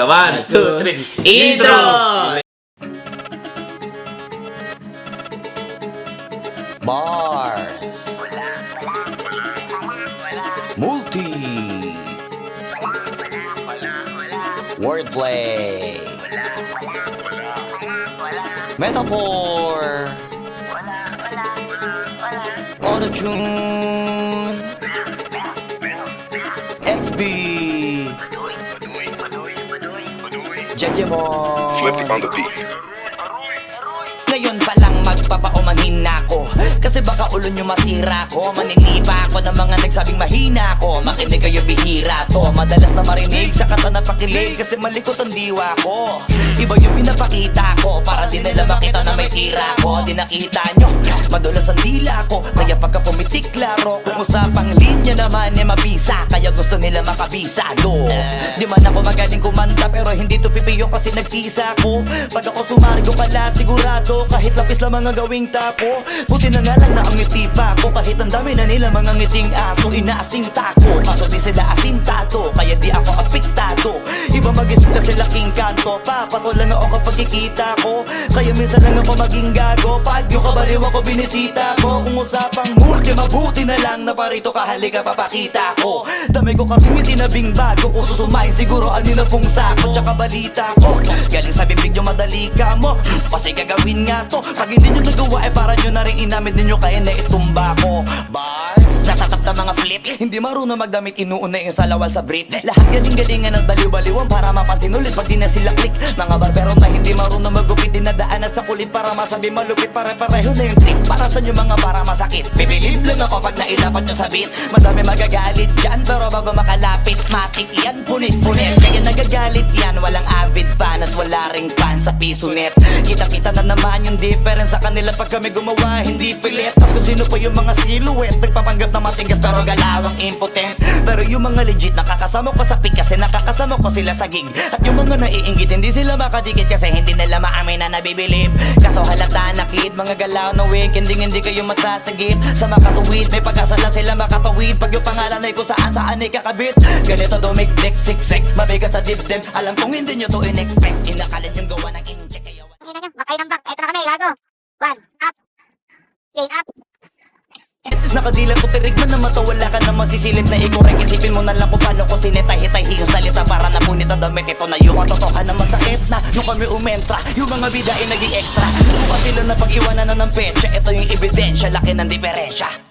1, 2, 3, intro! Bars Multi Wordplay Metaphor Auto-tune XB Jejemon Flip on the beat. Ngayon pa lang magpapaumanhin na ako kasi baka ulo nyo masira ko. Maninipa ako ng mga nagsabing mahina ko. Makinig kayo bihira to. Madalas na marinig sa kata na pakilig kasi malikot ang diwa ko. Iba yung pinapakita ko para di nila makita na may tira ko. Di nakita nyo, madulas ang dila ko. Kaya pagka pumitik klaro, kung usapang linya naman eh mabisa. Kaya gusto nila makabisa do. Di man ako magaling kumanta pero hindi to pipiyo kasi nagtisa ko. Pag ako sumargo kalat sigurado kahit lapis lang mga gawing tapo. Buti na nga lang na ang ngiti pa ko. Kahit ang dami na nila mga ngiting aso inaasinta ko. Kaso di sila asintado kaya di ako apektado. Iba mag-isip kasi laking kanto. Papato lang ako kapag kikita ko. Kaya minsan lang ako maging gago. Pag yung kabaliw ako binisita ko. Kung usapang multi mabuti na lang na parito kahalika papakita ko. Dami ko kasi ngiti na bing bago. Kung susumahin siguro ano na pong sako. Tsaka balita ko galing sa bibig nyo madali ka mo. Kasi gagawin nga to. Pag hindi nyo nagawa eh para nyo na rin inamit ninyo kaya na itumba ko. Bars nasatap na mga flip. Hindi marunong magdamit inuuna yung salawal sa Brit. Lahat galing-galingan at baliw-baliwan para mapansin ulit pag di na sila click. Mga barbero na hindi marunong magupit dinadaanan sa kulit para masabi malupit. Pare-pareho na yung trick para sa nyo mga para masakit. Bibilib lang ako pag nailapat nyo sa beat. Madami magagalit dyan pero bago makalapit matik yan punit-punit. Kaya nagagalit yan walang avid fan at wala ring fan sa piso net. Kita-kita na naman yung difference sa kanila pag kami gumawa hindi pilit. Tapos kung sino pa yung mga silhouette nagpapanggap na matigas pero galawang impotent. Pero yung mga legit nakakasama ko sa pick kasi nakakasama ko sila sa gig. At yung mga naiinggit hindi sila makadikit kasi hindi nila maamin na nabibilib. Kaso halata na kid mga galaw na week hindi kayo masasagip. Sa makatuwid may pag-asa lang sila makatawid. Pag yung pangalan ay kung saan ay kakabit. Ganito dumikdik siksik mabigat sa dibdib. Alam kong hindi nyo to in-expect. Inakalan yung gawa ng incheck kaya Bakay ng back, eto na kami, gago. 1, up. Chain up. nakadilat ko tirig mo naman to. Wala ka na masisilip na ikorek. Isipin mo na lang kung paano ko sinitahi-tahi yung salita para napunit ang damit. Ito na yung katotohan na masakit na nung kami umentra. Yung mga bida ay naging extra. Kung sila na pag-iwanan na ng petsa. Ito yung ebidensya, laki ng diferensya.